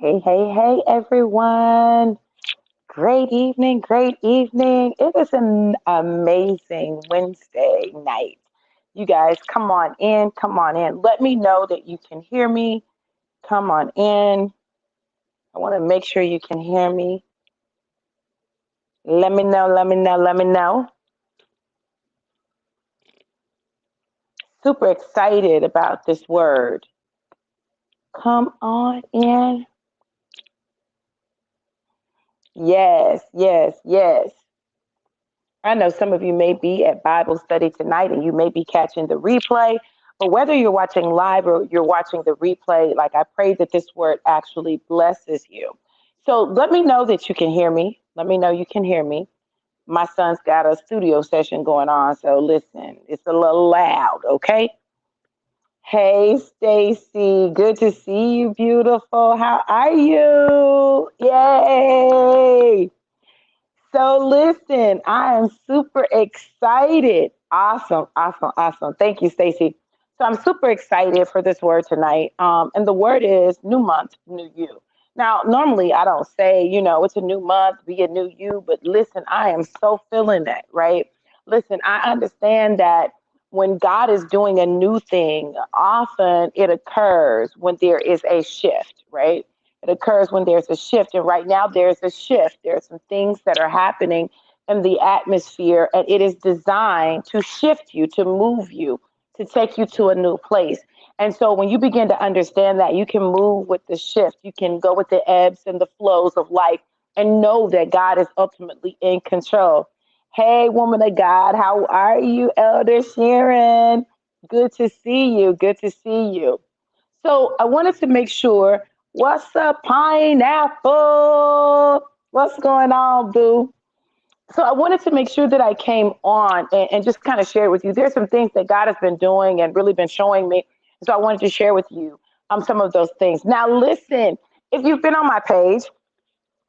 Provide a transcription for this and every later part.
Hey, hey, hey, everyone. Great evening, great evening. It is an amazing Wednesday night. You guys, come on in, come on in. Let me know that you can hear me. Come on in. I want to make sure you can hear me. Let me know, let me know, let me know. Super excited about this word. Come on in. Yes, yes, yes. I know some of you may be at Bible study tonight and you may be catching the replay, but whether you're watching live or you're watching the replay, like I pray that this word actually blesses you. So let me know that you can hear me. Let me know you can hear me. My son's got a studio session going on, so listen, it's a little loud, okay? Hey, Stacy, good to see you, beautiful. How are you? Yay! So listen, I am super excited. Awesome, awesome, awesome. Thank you, Stacy. So I'm super excited for this word tonight. And the word is new month, new you. Now, normally I don't say, it's a new month, be a new you, but listen, I am so feeling that, right? Listen, I understand that when God is doing a new thing, often it occurs when there is a shift, right? It occurs when there's a shift. And right now, there's a shift. There are some things that are happening in the atmosphere, and it is designed to shift you, to move you, to take you to a new place. And so, when you begin to understand that, you can move with the shift, you can go with the ebbs and the flows of life, and know that God is ultimately in control. Hey, woman of God, how are you, Elder Sharon? Good to see you. Good to see you. So I wanted to make sure, what's up, pineapple? What's going on, boo? So I wanted to make sure that I came on and just kind of share with you. There's some things that God has been doing and really been showing me. So I wanted to share with you some of those things. Now, listen, if you've been on my page,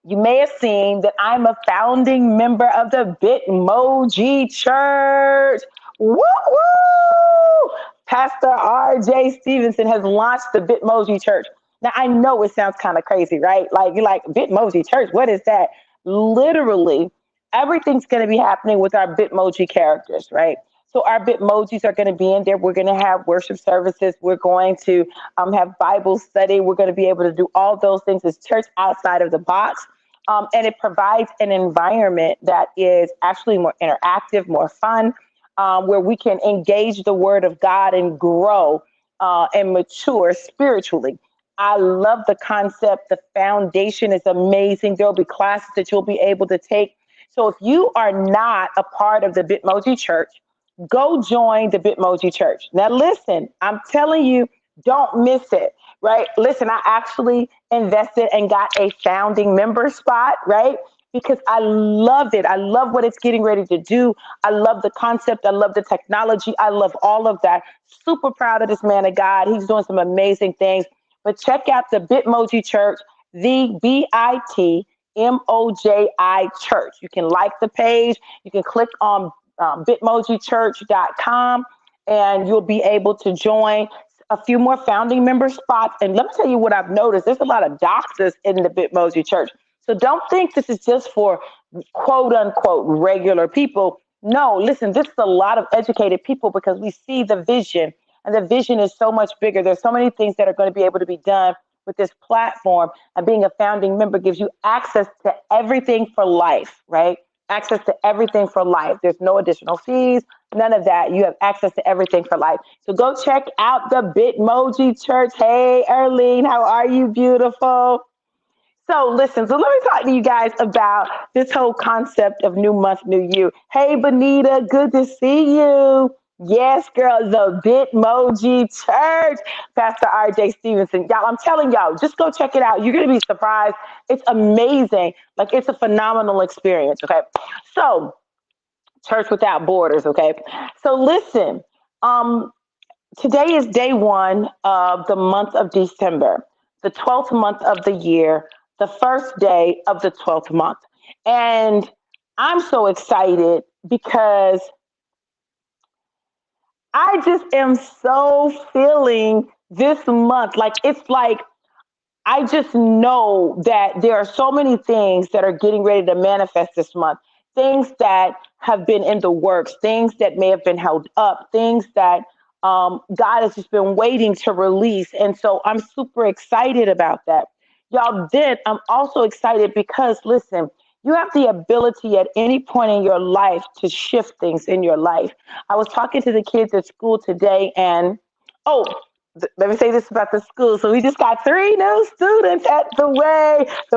you may have seen that I'm a founding member of the Bitmoji Church. Woo woo! Pastor R.J. Stevenson has launched the Bitmoji Church. Now, I know it sounds kind of crazy, right? Like, you're like, Bitmoji Church, what is that? Literally, everything's going to be happening with our Bitmoji characters, right? So our Bitmojis are going to be in there. We're going to have worship services. We're going to have Bible study. We're going to be able to do all those things as church outside of the box. And it provides an environment that is actually more interactive, more fun, where we can engage the word of God and grow and mature spiritually. I love the concept. The foundation is amazing. There'll be classes that you'll be able to take. So if you are not a part of the Bitmoji Church, go join the Bitmoji Church. Now, listen, I'm telling you, don't miss it, right? Listen, I actually invested and got a founding member spot, right? Because I love it. I love what it's getting ready to do. I love the concept. I love the technology. I love all of that. Super proud of this man of God. He's doing some amazing things. But check out the Bitmoji Church, the BITMOJI Church. You can like the page. You can click on bitmojichurch.com and you'll be able to join a few more founding member spots. And let me tell you what I've noticed. There's a lot of doctors in the Bitmoji Church. So don't think this is just for quote unquote regular people. No, listen, this is a lot of educated people because we see the vision, and the vision is so much bigger. There's so many things that are going to be able to be done with this platform, and being a founding member gives you access to everything for life, right? Access to everything for life. There's no additional fees, none of that. You have access to everything for life. So go check out the Bitmoji Church. Hey, Erlene, how are you, beautiful? So listen, so let me talk to you guys about this whole concept of new month, new you. Hey, Benita, good to see you. Yes, girl, the Bitmoji Church, Pastor R.J. Stevenson. Y'all, I'm telling y'all, just go check it out. You're going to be surprised. It's amazing. Like, it's a phenomenal experience, okay? So, Church Without Borders, okay? So listen, um, today is day one of the month of December, the 12th month of the year, the first day of the 12th month. And I'm so excited because I just am so feeling this month. Like, it's like I just know that there are so many things that are getting ready to manifest this month. Things that have been in the works, things that may have been held up, things that God has just been waiting to release. And so I'm super excited about that. Y'all, then I'm also excited because, listen, you have the ability at any point in your life to shift things in your life. I was talking to the kids at school today, and oh, let me say this about the school. So we just got 3 new students at the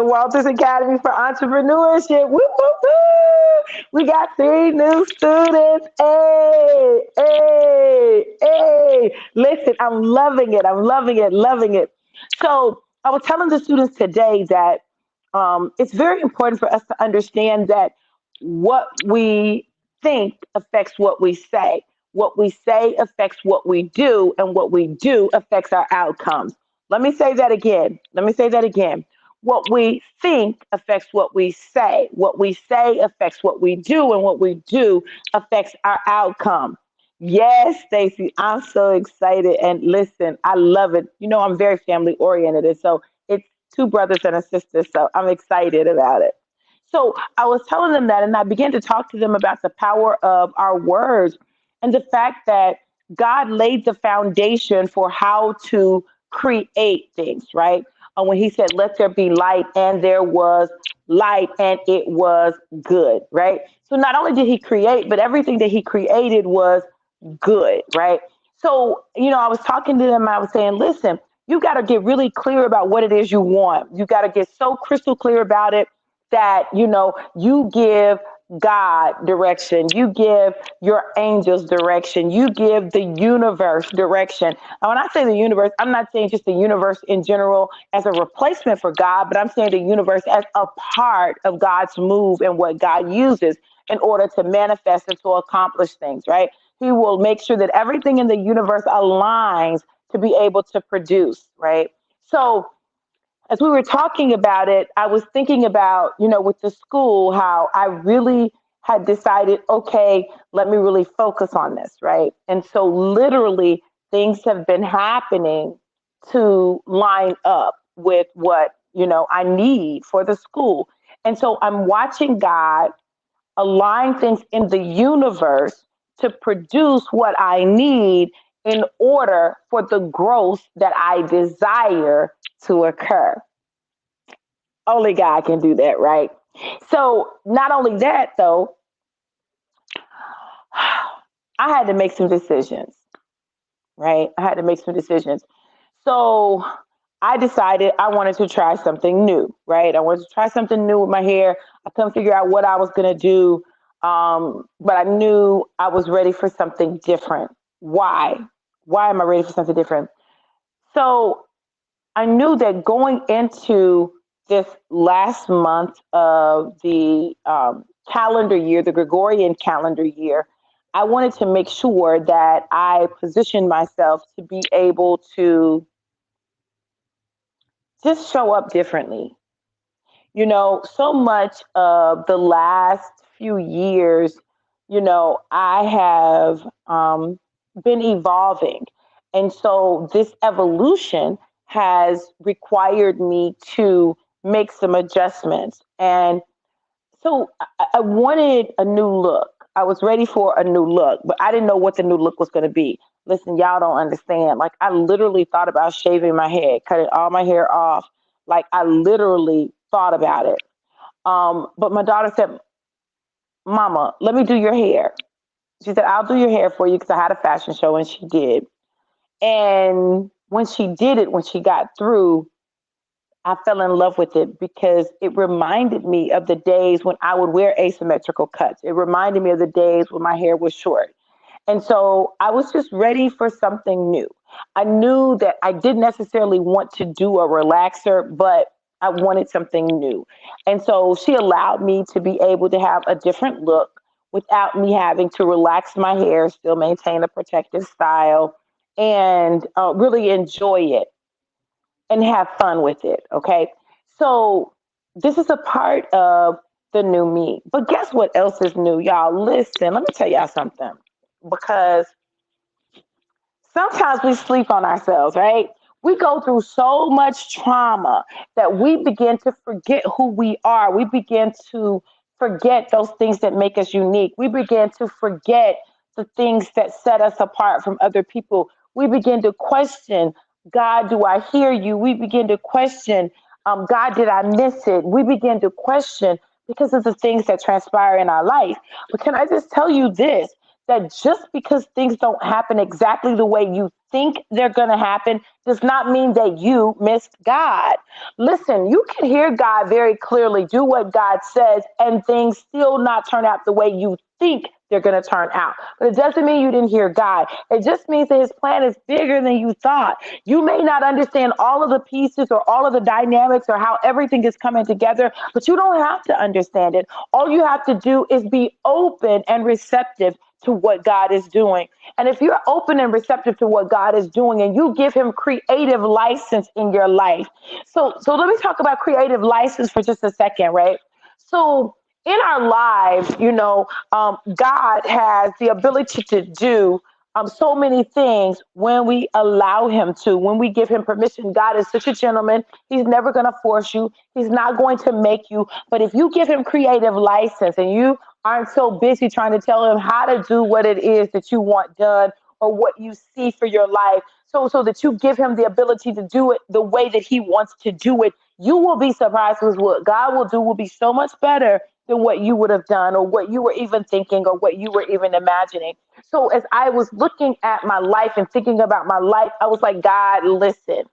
Walters Academy for Entrepreneurship. Woo, woo, woo. We got 3 new students. Hey, hey, hey. Listen, I'm loving it. I'm loving it, loving it. So I was telling the students today that it's very important for us to understand that what we think affects what we say. What we say affects what we do, and what we do affects our outcomes. Let me say that again. Let me say that again. What we think affects what we say. What we say affects what we do, and what we do affects our outcome. Yes, Stacy, I'm so excited. And listen, I love it. You know, I'm very family oriented. And so it's 2 brothers and a sister. So I'm excited about it. So I was telling them that, and I began to talk to them about the power of our words and the fact that God laid the foundation for how to create things, right? When he said, let there be light, and there was light, and it was good, right? So not only did he create, but everything that he created was good, right? So, I was talking to them, I was saying, listen, you got to get really clear about what it is you want. You got to get so crystal clear about it that, you give God direction, you give your angels direction, you give the universe direction. And when I say the universe, I'm not saying just the universe in general as a replacement for God, but I'm saying the universe as a part of God's move and what God uses in order to manifest and to accomplish things, right? He will make sure that everything in the universe aligns to be able to produce, right? So as we were talking about it, I was thinking about, with the school, how I really had decided, okay, let me really focus on this, right? And so literally things have been happening to line up with what, I need for the school. And so I'm watching God align things in the universe to produce what I need in order for the growth that I desire to occur. Only God can do that, right? So, not only that, though, I had to make some decisions, right? I had to make some decisions. So, I decided I wanted to try something new, right? I wanted to try something new with my hair. I couldn't figure out what I was going to do, but I knew I was ready for something different. Why? Why am I ready for something different? So, I knew that going into this last month of the calendar year, the Gregorian calendar year, I wanted to make sure that I positioned myself to be able to just show up differently. So much of the last few years, I have been evolving. And so this evolution has required me to make some adjustments. And so I wanted a new look. I was ready for a new look, but I didn't know what the new look was going to be. Listen, y'all don't understand. Like, I literally thought about shaving my head, cutting all my hair off. Like, I literally thought about it. But my daughter said, Mama, let me do your hair. She said, I'll do your hair for you because I had a fashion show, and she did. And when she did it, when she got through, I fell in love with it because it reminded me of the days when I would wear asymmetrical cuts. It reminded me of the days when my hair was short. And so I was just ready for something new. I knew that I didn't necessarily want to do a relaxer, but I wanted something new. And so she allowed me to be able to have a different look without me having to relax my hair, still maintain a protective style, and really enjoy it and have fun with it. Okay. So this is a part of the new me. But guess what else is new, y'all? Listen, let me tell y'all something. Because sometimes we sleep on ourselves, right? We go through so much trauma that we begin to forget who we are. We begin to forget those things that make us unique. We begin to forget the things that set us apart from other people. We begin to question, God, do I hear you? We begin to question, God, did I miss it? We begin to question because of the things that transpire in our life. But can I just tell you this? That just because things don't happen exactly the way you think they're going to happen does not mean that you missed God. Listen, you can hear God very clearly, do what God says, and things still not turn out the way you think they're going to turn out. But it doesn't mean you didn't hear God. It just means that his plan is bigger than you thought. You may not understand all of the pieces or all of the dynamics or how everything is coming together, but you don't have to understand it. All you have to do is be open and receptive to what God is doing. And if you're open and receptive to what God is doing and you give him creative license in your life. So let me talk about creative license for just a second, right? So in our lives, God has the ability to do so many things when we allow him to, when we give him permission. God is such a gentleman. He's never going to force you. He's not going to make you. But if you give him creative license and you aren't so busy trying to tell him how to do what it is that you want done or what you see for your life, so that you give him the ability to do it the way that he wants to do it, you will be surprised because what God will do will be so much better than what you would have done or what you were even thinking or what you were even imagining. So as I was looking at my life and thinking about my life, I was like, God, listen,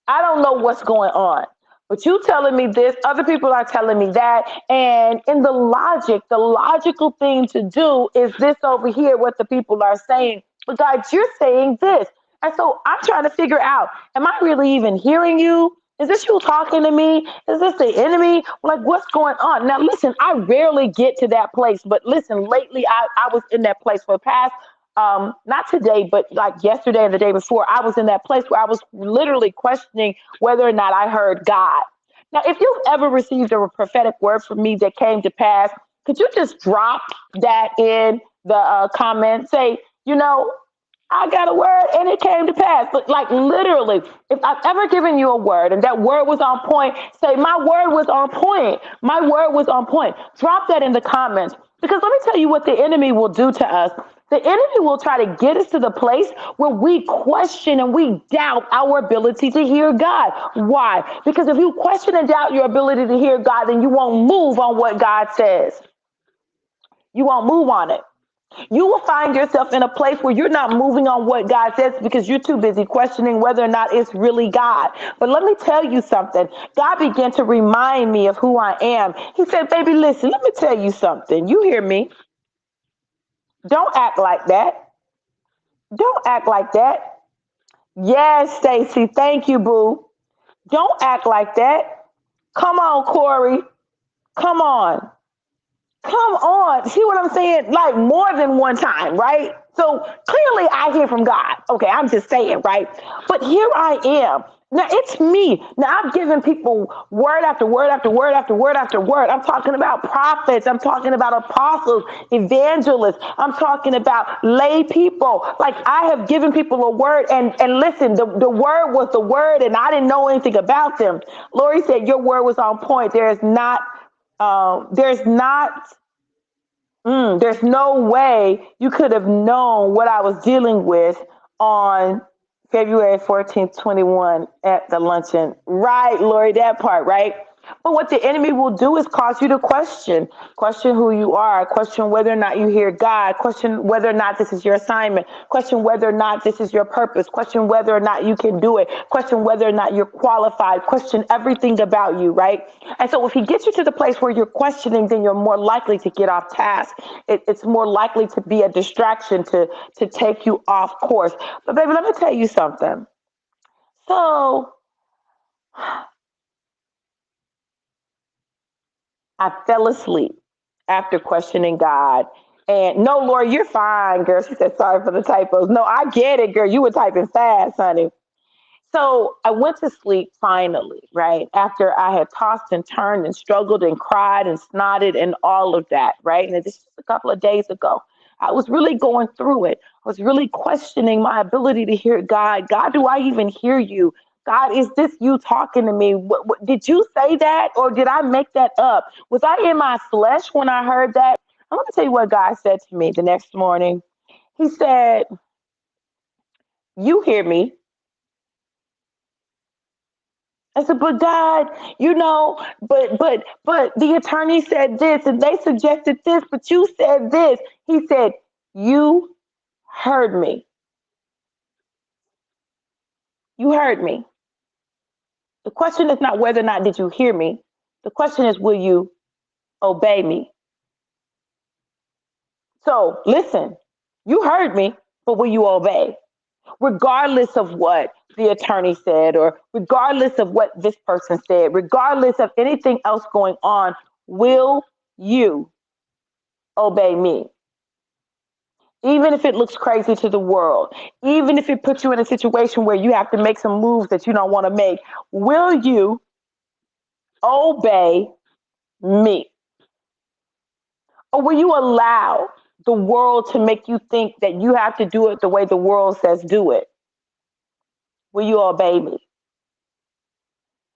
I don't know what's going on, but you telling me this, other people are telling me that. And in the logical thing to do is this over here, what the people are saying. But God, you're saying this. And so I'm trying to figure out, am I really even hearing you? Is this you talking to me? Is this the enemy? Like, what's going on? Now, listen, I rarely get to that place, but listen, lately I was in that place for the past not today, but like yesterday and the day before, I was in that place where I was literally questioning whether or not I heard God. Now, if you've ever received a prophetic word from me that came to pass, could you just drop that in the comment? Say, I got a word and it came to pass. But like literally, if I've ever given you a word and that word was on point, say, my word was on point. My word was on point. Drop that in the comments. Because let me tell you what the enemy will do to us. The enemy will try to get us to the place where we question and we doubt our ability to hear God. Why? Because if you question and doubt your ability to hear God, then you won't move on what God says. You won't move on it. You will find yourself in a place where you're not moving on what God says because you're too busy questioning whether or not it's really God. But let me tell you something. God began to remind me of who I am. He said, baby, listen, let me tell you something. You hear me? Don't act like that. Don't act like that. Yes, Stacy. Thank you, boo. Don't act like that. Come on, Corey. Come on. Come on. See what I'm saying? Like more than one time, right? So clearly I hear from God. Okay, I'm just saying, right? But here I am. Now it's me. Now I'm giving people word after word after word after word after word. I'm talking about prophets. I'm talking about apostles, evangelists. I'm talking about lay people. Like I have given people a word and listen, the word was the word and I didn't know anything about them. Lori said, your word was on point. There's no way you could have known what I was dealing with on February 14th, 21 at the luncheon. Right, Lori, that part, right? But what the enemy will do is cause you to question who you are, question whether or not you hear God, question whether or not this is your assignment, question whether or not this is your purpose, question whether or not you can do it, question whether or not you're qualified, question everything about you, right? And so if he gets you to the place where you're questioning, then you're more likely to get off task. It's more likely to be a distraction to take you off course. But baby, let me tell you something. So I fell asleep after questioning God. And no, Lori, you're fine, girl. She said, sorry for the typos. No, I get it, girl. You were typing fast, honey. So I went to sleep finally, right? After I had tossed and turned and struggled and cried and snotted and all of that, right? And this was a couple of days ago. I was really going through it. I was really questioning my ability to hear God. God, do I even hear you? God, is this you talking to me? Did you say that or did I make that up? Was I in my flesh when I heard that? I'm going to tell you what God said to me the next morning. He said, you hear me. I said, but God, but the attorney said this and they suggested this, but you said this. He said, you heard me. You heard me. The question is not whether or not did you hear me. The question is, will you obey me? So listen, you heard me, but will you obey? Regardless of what the attorney said, or regardless of what this person said, regardless of anything else going on, will you obey me? Even if it looks crazy to the world, even if it puts you in a situation where you have to make some moves that you don't want to make, will you obey me? Or will you allow the world to make you think that you have to do it the way the world says do it? Will you obey me?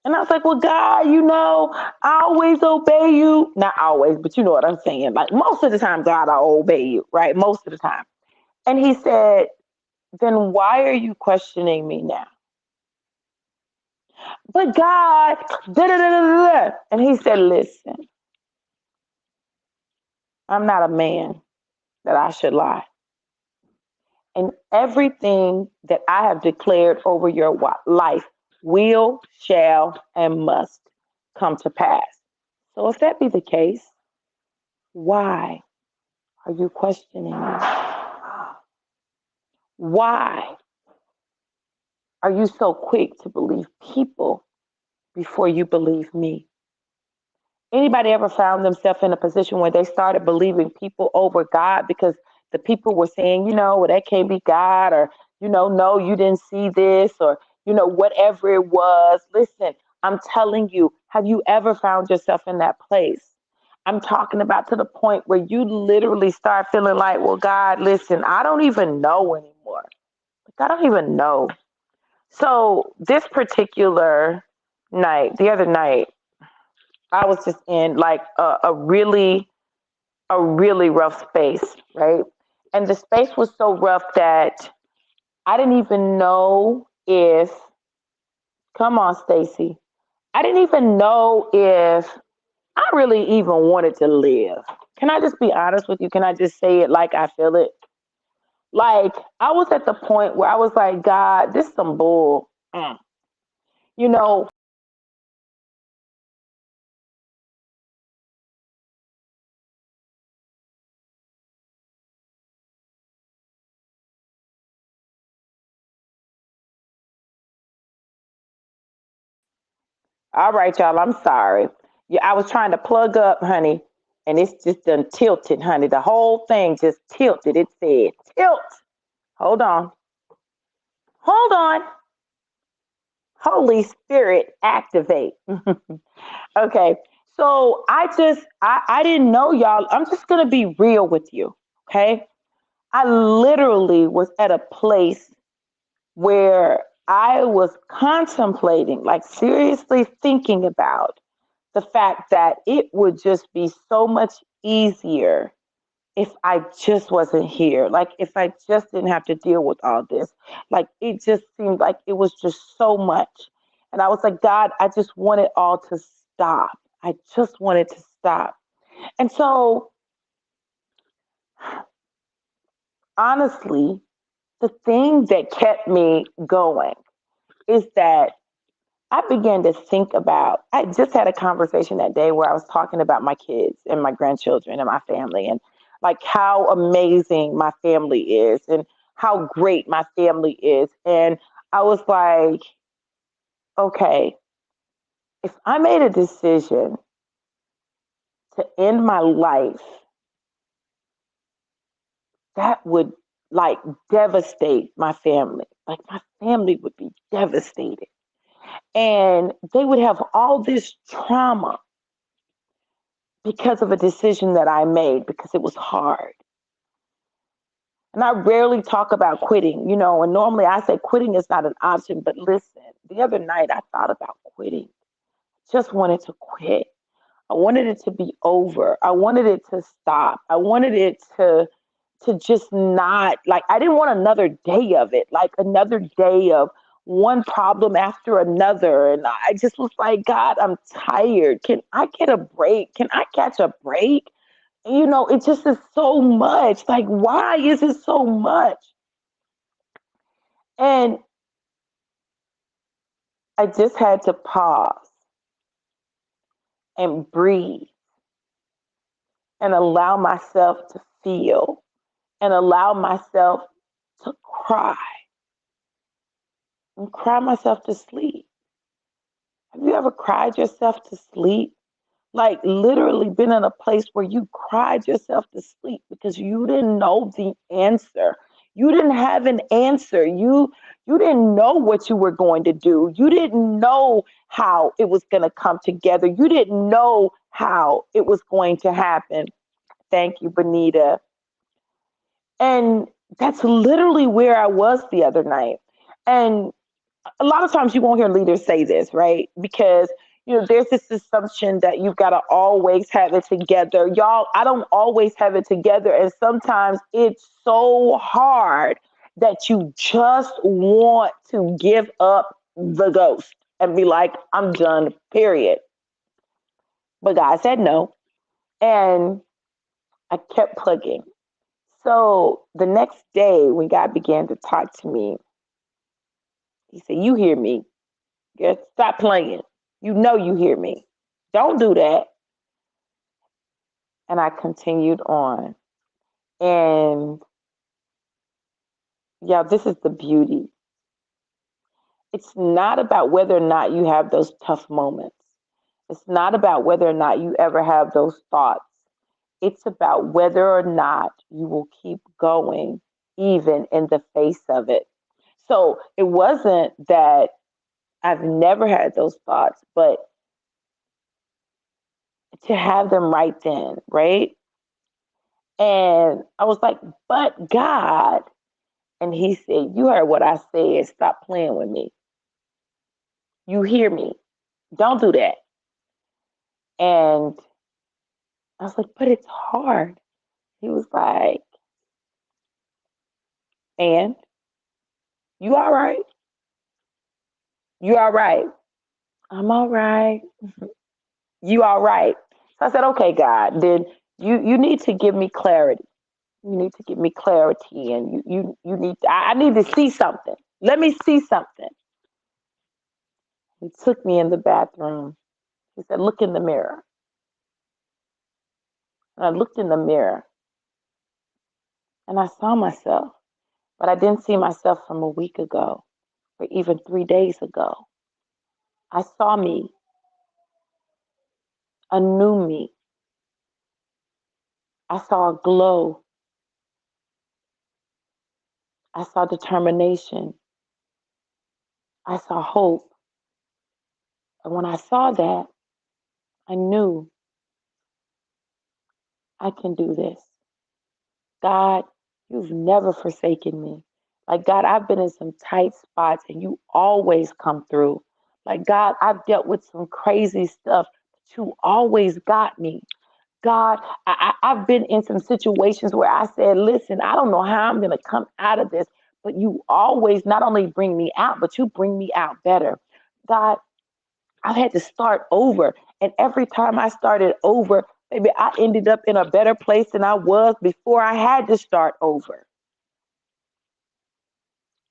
And I was like, well, God, I always obey you. Not always, but you know what I'm saying. Like most of the time, God, I'll obey you, right? Most of the time. And he said, then why are you questioning me now? But God, da da da da da. And he said, listen, I'm not a man that I should lie. And everything that I have declared over your life will, shall, and must come to pass. So if that be the case, why are you questioning me? Why are you so quick to believe people before you believe me? Anybody ever found themselves in a position where they started believing people over God because the people were saying, well, that can't be God, or, no, you didn't see this, or, whatever it was. Listen, I'm telling you, have you ever found yourself in that place? I'm talking about to the point where you literally start feeling like, well, God, listen, I don't even know anymore. Like, I don't even know. So this particular night, the other night, I was just in like a really rough space, right? And the space was so rough that I didn't even know if, come on, Stacy, I didn't even know if I really even wanted to live. Can I just be honest with you? Can I just say it like I feel it? Like I was at the point where I was like, God, this is some bull. You know, all right, y'all, I'm sorry. Yeah, I was trying to plug up, honey, and it's just done tilted, honey. The whole thing just tilted. It said tilt. Hold on. Hold on. Holy Spirit, activate. Okay. So I didn't know, y'all. I'm just going to be real with you. Okay. I literally was at a place where I was contemplating, like seriously thinking about the fact that it would just be so much easier if I just wasn't here. Like if I just didn't have to deal with all this. Like it just seemed like it was just so much. And I was like, God, I just want it all to stop. I just wanted to stop. And so honestly, the thing that kept me going is that I began to think about, I just had a conversation that day where I was talking about my kids and my grandchildren and my family, and like how amazing my family is and how great my family is. And I was like, okay, if I made a decision to end my life, that would like devastate my family. Like my family would be devastated. And they would have all this trauma because of a decision that I made because it was hard. And I rarely talk about quitting, and normally I say quitting is not an option. But listen, the other night I thought about quitting. Just wanted to quit. I wanted it to be over. I wanted it to stop. I wanted it to just not, like, I didn't want another day of it, like another day of one problem after another. And I just was like, God, I'm tired. Can I get a break? Can I catch a break? It just is so much. Like, why is it so much? And I just had to pause and breathe and allow myself to feel and allow myself to cry and cry myself to sleep. Have you ever cried yourself to sleep? Like, literally been in a place where you cried yourself to sleep because you didn't know the answer. You didn't have an answer. You didn't know what you were going to do. You didn't know how it was going to come together. You didn't know how it was going to happen. Thank you, Benita. And that's literally where I was the other night. And a lot of times you won't hear leaders say this, right? Because there's this assumption that you've got to always have it together. Y'all, I don't always have it together. And sometimes it's so hard that you just want to give up the ghost and be like, I'm done, period. But God said no. And I kept plugging. So the next day when God began to talk to me, he said, you hear me. Just stop playing. You hear me. Don't do that. And I continued on. And yeah, this is the beauty. It's not about whether or not you have those tough moments. It's not about whether or not you ever have those thoughts. It's about whether or not you will keep going, even in the face of it. So it wasn't that I've never had those thoughts, but to have them right then, right? And I was like, but God. And he said, you heard what I said. Stop playing with me. You hear me. Don't do that. And I was like, but it's hard. He was like, and you all right? You all right? I'm all right. You all right? So I said, okay, God, then you need to give me clarity. You need to give me clarity, and you need I need to see something. Let me see something. He took me in the bathroom. He said, look in the mirror. And I looked in the mirror and I saw myself, but I didn't see myself from a week ago or even 3 days ago. I saw me, a new me. I saw a glow. I saw determination. I saw hope. And when I saw that, I knew I can do this. God, you've never forsaken me. Like, God, I've been in some tight spots and you always come through. Like, God, I've dealt with some crazy stuff, but you always got me. God, I've been in some situations where I said, listen, I don't know how I'm going to come out of this, but you always not only bring me out, but you bring me out better. God, I've had to start over. And every time I started over, maybe I ended up in a better place than I was before I had to start over.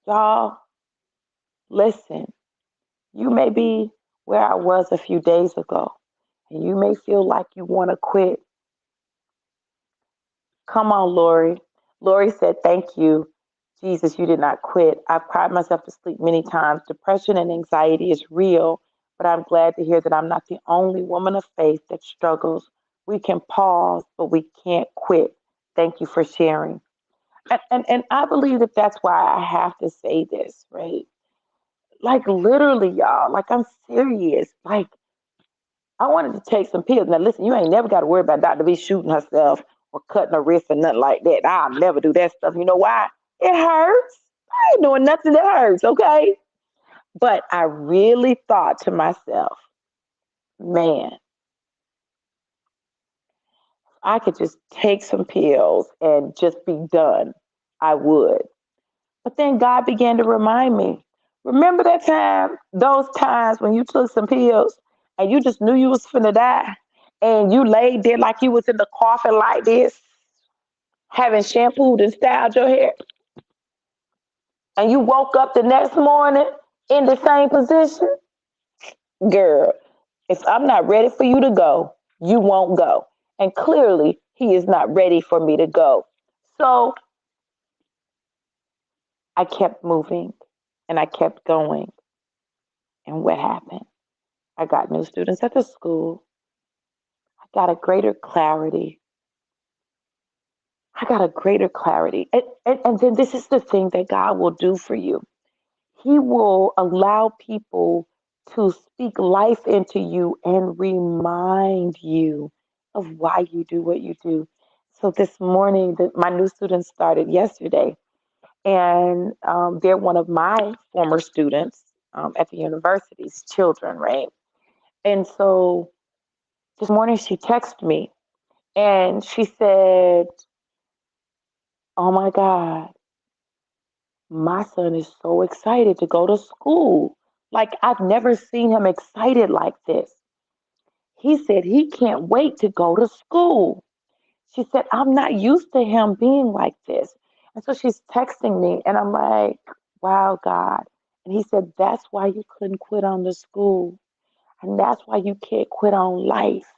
Y'all, listen, you may be where I was a few days ago, and you may feel like you want to quit. Come on, Lori. Lori said, thank you. Jesus, you did not quit. I've cried myself to sleep many times. Depression and anxiety is real, but I'm glad to hear that I'm not the only woman of faith that struggles. We can pause, but we can't quit. Thank you for sharing. And I believe that that's why I have to say this, right? Like, literally, y'all, like, I'm serious. Like, I wanted to take some pills. Now, listen, you ain't never got to worry about Dr. B shooting herself or cutting a wrist or nothing like that. I'll never do that stuff. You know why? It hurts. I ain't doing nothing that hurts, okay? But I really thought to myself, man, I could just take some pills and just be done. I would. But then God began to remind me, remember that time, those times when you took some pills and you just knew you was finna die and you laid there like you was in the coffin like this, having shampooed and styled your hair, and you woke up the next morning in the same position? Girl, if I'm not ready for you to go, you won't go. And clearly, he is not ready for me to go. So I kept moving and I kept going. And what happened? I got new students at the school. I got a greater clarity. I got a greater clarity. And then this is the thing that God will do for you. He will allow people to speak life into you and remind you of why you do what you do. So this morning, my new students started yesterday, and they're one of my former students at the university's children, right? And so this morning she texted me and she said, "Oh my God, my son is so excited to go to school. Like, I've never seen him excited like this. He said he can't wait to go to school." She said, "I'm not used to him being like this." And so she's texting me, and I'm like, wow, God. And he said, "That's why you couldn't quit on the school. And that's why you can't quit on life.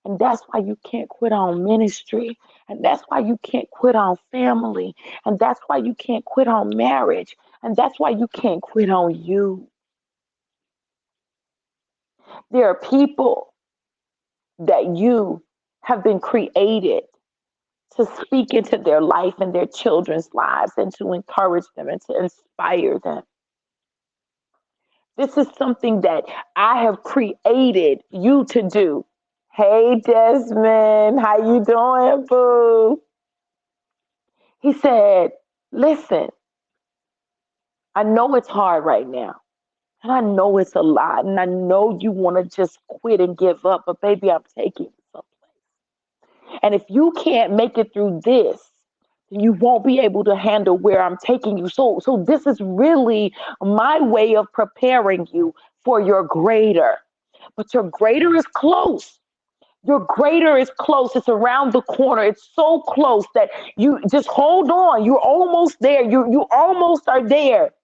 And that's why you can't quit on ministry. And that's why you can't quit on family. And that's why you can't quit on marriage. And that's why you can't quit on you." There are people that you have been created to speak into their life and their children's lives and to encourage them and to inspire them. This is something that I have created you to do. Hey, Desmond, how you doing, boo? He said, "Listen, I know it's hard right now. And I know it's a lot. And I know you want to just quit and give up. But baby, I'm taking you someplace. And if you can't make it through this, then you won't be able to handle where I'm taking you. So this is really my way of preparing you for your greater. But your greater is close. Your greater is close. It's around the corner. It's so close that you just hold on. You're almost there. You almost are there.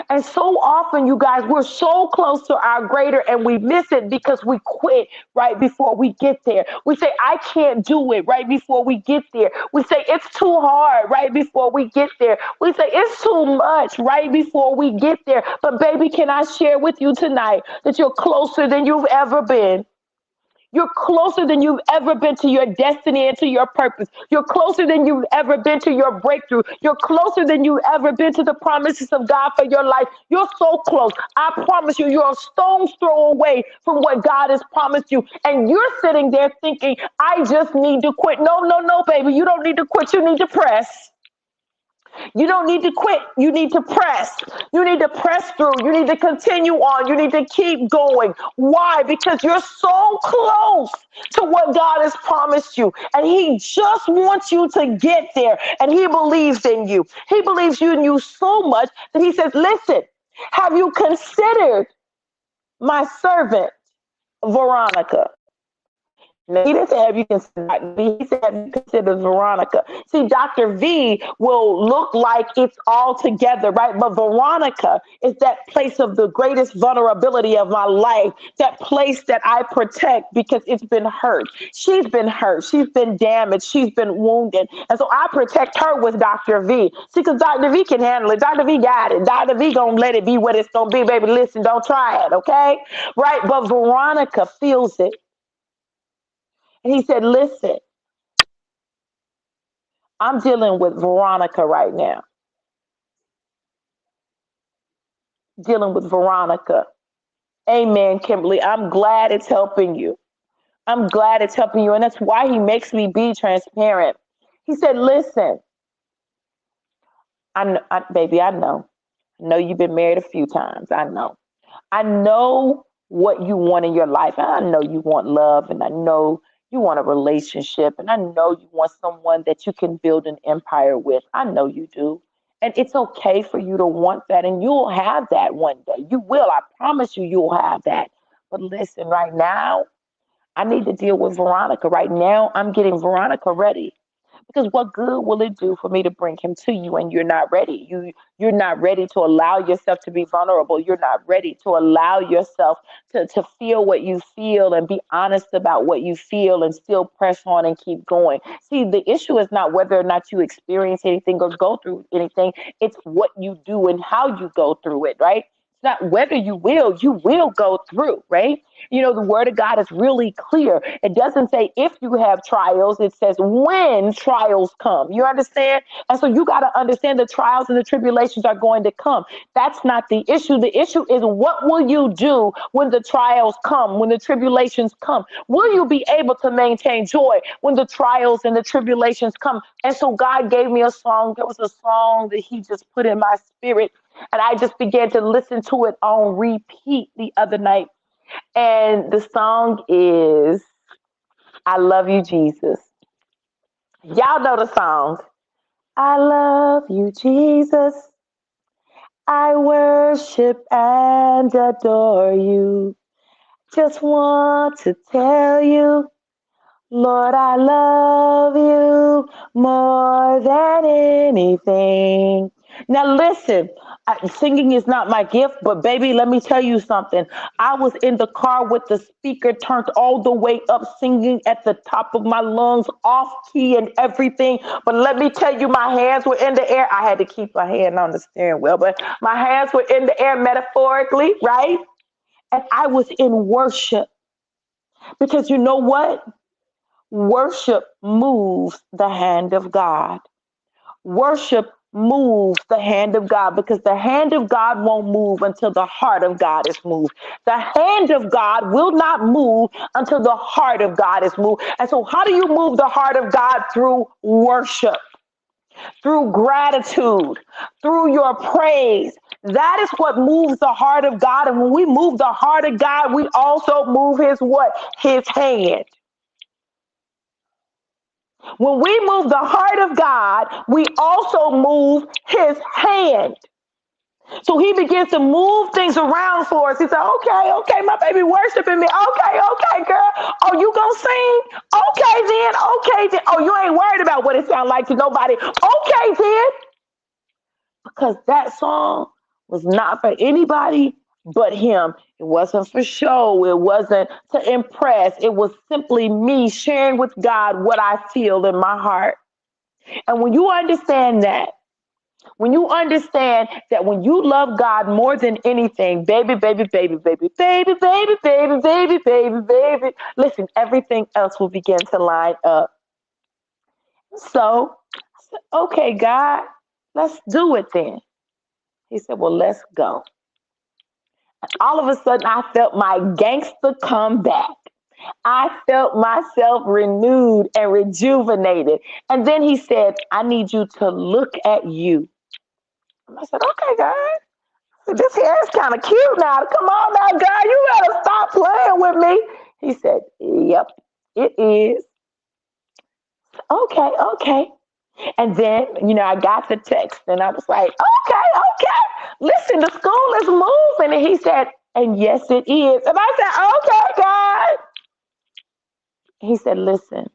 And so often, you guys, we're so close to our greater and we miss it because we quit right before we get there. We say, "I can't do it," right before we get there. We say, "It's too hard," right before we get there. We say, "It's too much," right before we get there. But baby, can I share with you tonight that you're closer than you've ever been? You're closer than you've ever been to your destiny and to your purpose. You're closer than you've ever been to your breakthrough. You're closer than you've ever been to the promises of God for your life. You're so close. I promise you, you're a stone's throw away from what God has promised you. And you're sitting there thinking, "I just need to quit." No, no, no, baby. You don't need to quit. You need to press. You don't need to quit. You need to press. You need to press through. You need to continue on. You need to keep going. Why? Because you're so close to what God has promised you. And he just wants you to get there. And he believes in you. He believes in you so much that he says, "Listen, have you considered my servant, Veronica?" Now, he didn't say, "Have you considered Dr. V?" He said, "Have you considered Veronica?" See, Dr. V will look like it's all together, right? But Veronica is that place of the greatest vulnerability of my life, that place that I protect because it's been hurt. She's been hurt. She's been damaged. She's been wounded. And so I protect her with Dr. V. See, because Dr. V can handle it. Dr. V got it. Dr. V gonna let it be what it's gonna be, baby. Listen, don't try it, okay? Right? But Veronica feels it. And he said, "Listen, I'm dealing with Veronica right now. Dealing with Veronica." Amen, Kimberly. I'm glad it's helping you. I'm glad it's helping you. And that's why he makes me be transparent. He said, listen, baby, I know. I know you've been married a few times. I know. I know what you want in your life. I know you want love, and I know you want a relationship, and I know you want someone that you can build an empire with. I know you do. And it's okay for you to want that, and you'll have that one day. You will. I promise you, you'll have that. But listen, right now, I need to deal with Veronica. Right now, I'm getting Veronica ready. Because what good will it do for me to bring him to you and you're not ready? You're not ready to allow yourself to be vulnerable. You're not ready to allow yourself to feel what you feel and be honest about what you feel and still press on and keep going. See, the issue is not whether or not you experience anything or go through anything. It's what you do and how you go through it, right? It's not whether you will go through, right? You know, the word of God is really clear. It doesn't say if you have trials, it says when trials come. You understand? And so you got to understand the trials and the tribulations are going to come. That's not the issue. The issue is what will you do when the trials come, when the tribulations come? Will you be able to maintain joy when the trials and the tribulations come? And so God gave me a song. There was a song that he just put in my spirit. And I just began to listen to it on repeat the other night. And the song is I Love You, Jesus. Y'all know the song. I love you, Jesus. I worship and adore you. Just want to tell you, Lord, I love you more than anything. Now, listen, singing is not my gift, but baby, let me tell you something. I was in the car with the speaker turned all the way up, singing at the top of my lungs, off key and everything. But let me tell you, my hands were in the air. I had to keep my hand on the steering wheel, but my hands were in the air metaphorically, right? And I was in worship because you know what? Worship moves the hand of God. Worship moves the hand of God because the hand of God won't move until the heart of God is moved. The hand of God will not move until the heart of God is moved. And so, how do you move the heart of God? Through worship, through gratitude, through your praise. That is what moves the heart of God. And when we move the heart of God, we also move his what? His hand. When we move the heart of God, we also move his hand. So he begins to move things around for us. He said, okay, my baby worshiping me. Okay, girl. Oh, you gonna sing? Okay then. Oh, you ain't worried about what it sounds like to nobody. Okay then. Because that song was not for anybody but him. It wasn't for show. It wasn't to impress. It was simply me sharing with God what I feel in my heart. And when you understand that, when you understand that when you love God more than anything, baby, listen, everything else will begin to line up. So I said, okay, God, let's do it then. He said, well, let's go. And all of a sudden, I felt my gangster come back. I felt myself renewed and rejuvenated. And then he said, I need you to look at you. And I said, okay, God. This hair is kind of cute now. Come on now, God. You better stop playing with me. He said, yep, it is. Okay. And then, I got the text and I was like, okay. Listen, the school is moving. And he said, and yes, it is. And I said, okay, God. He said, listen,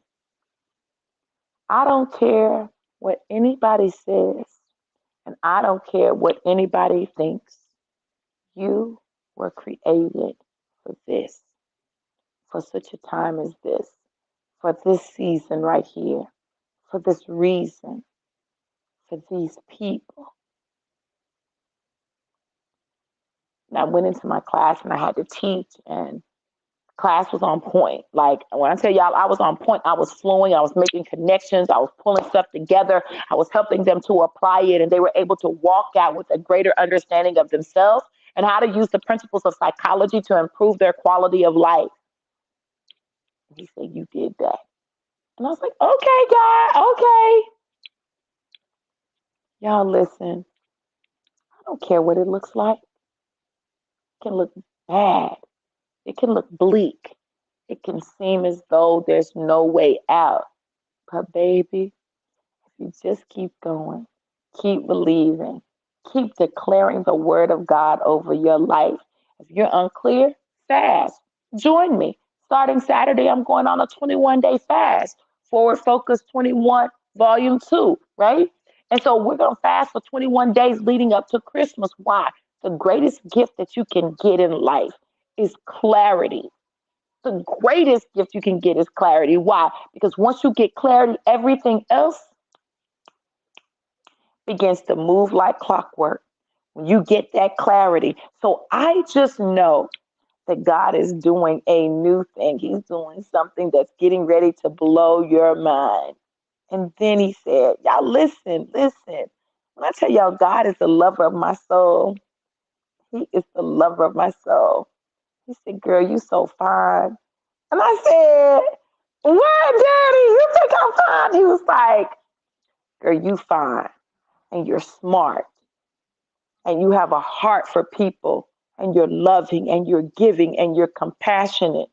I don't care what anybody says, and I don't care what anybody thinks. You were created for this, for such a time as this, for this season right here, for this reason, for these people. And I went into my class and I had to teach, and class was on point. Like when I tell y'all I was on point, I was flowing, I was making connections, I was pulling stuff together, I was helping them to apply it, and they were able to walk out with a greater understanding of themselves and how to use the principles of psychology to improve their quality of life. He said, you did that. And I was like, okay, God, okay. Y'all listen, I don't care what it looks like. It can look bad. It can look bleak. It can seem as though there's no way out. But baby, if you just keep going, keep believing, keep declaring the word of God over your life. If you're unclear, fast. Join me. Starting Saturday, I'm going on a 21-day fast. Forward Focus 21, Volume 2, right? And so we're going to fast for 21 days leading up to Christmas. Why? The greatest gift that you can get in life is clarity. The greatest gift you can get is clarity. Why? Because once you get clarity, everything else begins to move like clockwork when you get that clarity. So I just know that God is doing a new thing. He's doing something that's getting ready to blow your mind. And then he said, y'all listen, listen. When I tell y'all God is the lover of my soul, he is the lover of my soul. He said, girl, you so fine. And I said, what, daddy? You think I'm fine? He was like, girl, you fine. And you're smart. And you have a heart for people. And you're loving. And you're giving. And you're compassionate.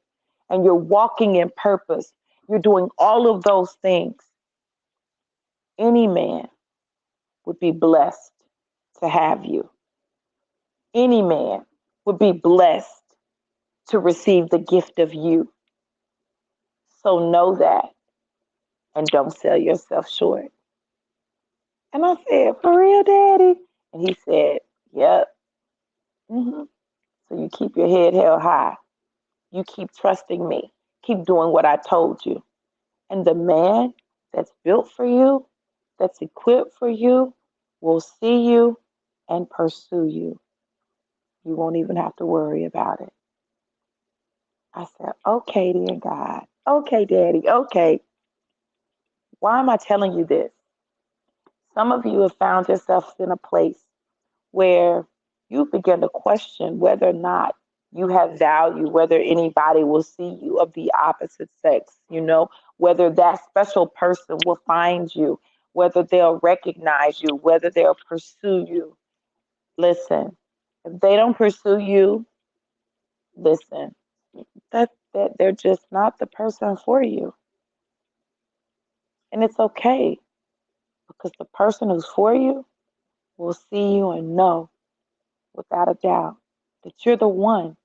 And you're walking in purpose. You're doing all of those things. Any man would be blessed to have you. Any man would be blessed to receive the gift of you. So know that and don't sell yourself short. And I said, for real, daddy? And he said, yep. Mm-hmm. So you keep your head held high. You keep trusting me. Keep doing what I told you. And the man that's built for you, that's equipped for you, will see you and pursue you. You won't even have to worry about it. I said, okay, dear God. Okay, daddy. Okay. Why am I telling you this? Some of you have found yourselves in a place where you begin to question whether or not you have value, whether anybody will see you of the opposite sex, whether that special person will find you, whether they'll recognize you, whether they'll pursue you. Listen, if they don't pursue you, listen, that they're just not the person for you. And it's okay because the person who's for you will see you and know without a doubt that you're the one,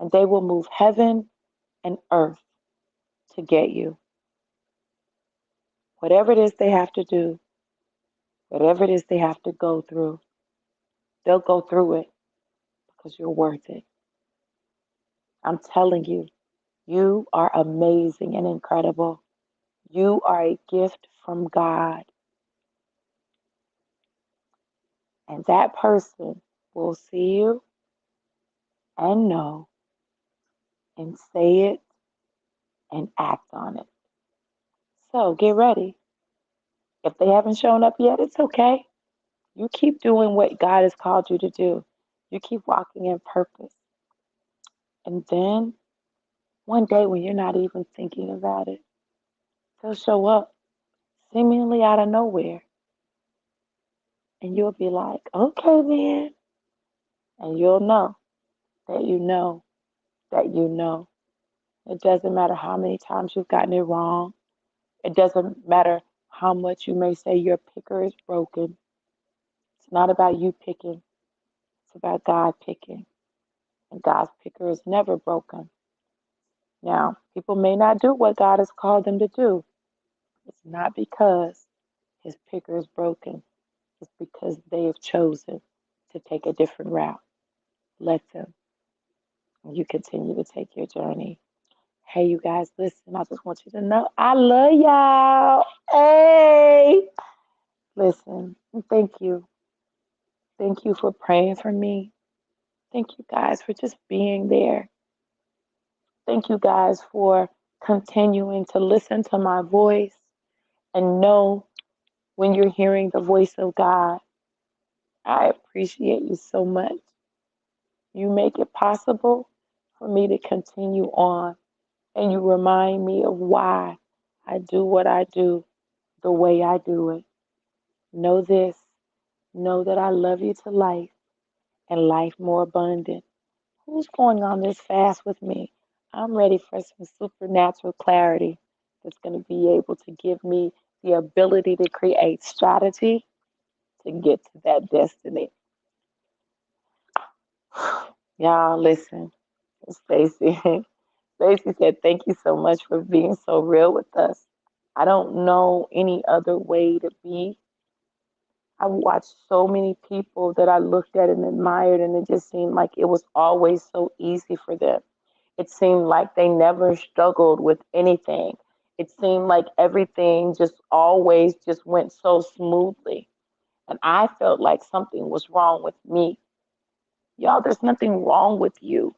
and they will move heaven and earth to get you. Whatever it is they have to do, whatever it is they have to go through, they'll go through it because you're worth it. I'm telling you, you are amazing and incredible. You are a gift from God. And that person will see you and know and say it and act on it. So get ready. If they haven't shown up yet, it's okay. You keep doing what God has called you to do. You keep walking in purpose. And then one day when you're not even thinking about it, they'll show up seemingly out of nowhere. And you'll be like, okay, then. And you'll know that you know that you know. It doesn't matter how many times you've gotten it wrong. It doesn't matter how much you may say your picker is broken. It's not about you picking. It's about God picking. And God's picker is never broken. Now, people may not do what God has called them to do. It's not because his picker is broken. It's because they have chosen to take a different route. Let them. And you continue to take your journey. Hey, you guys, listen, I just want you to know I love y'all. Hey, listen, thank you. Thank you for praying for me. Thank you guys for just being there. Thank you guys for continuing to listen to my voice and know when you're hearing the voice of God. I appreciate you so much. You make it possible for me to continue on and you remind me of why I do what I do the way I do it. Know this, know that I love you to life and life more abundant. Who's going on this fast with me? I'm ready for some supernatural clarity that's going to be able to give me the ability to create strategy to get to that destiny. Y'all, listen, Stacy. Stacy said, "Thank you so much for being so real with us. I don't know any other way to be. I've watched so many people that I looked at and admired, and it just seemed like it was always so easy for them. It seemed like they never struggled with anything. It seemed like everything just always just went so smoothly. And I felt like something was wrong with me. Y'all, there's nothing wrong with you.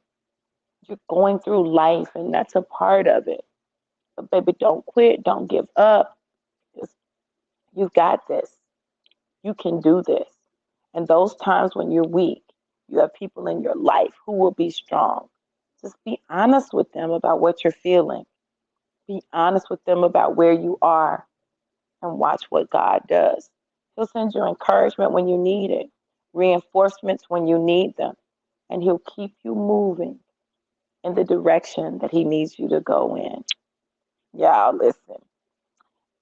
You're going through life, and that's a part of it. But baby, don't quit. Don't give up. Just, you got this. You can do this. And those times when you're weak, you have people in your life who will be strong. Just be honest with them about what you're feeling. Be honest with them about where you are and watch what God does. He'll send you encouragement when you need it, reinforcements when you need them, and He'll keep you moving in the direction that He needs you to go in. Y'all, listen.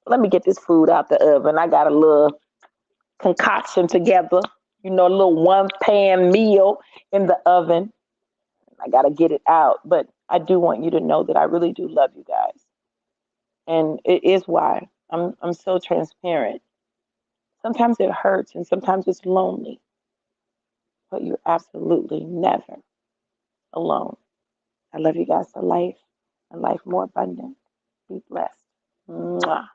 Let me get this food out the oven. I got a little concoction together, a little one pan meal in the oven. I got to get it out. But I do want you to know that I really do love you guys. And it is why I'm so transparent. Sometimes it hurts and sometimes it's lonely, but you're absolutely never alone. I love you guys to life and life more abundant. Be blessed. Mwah.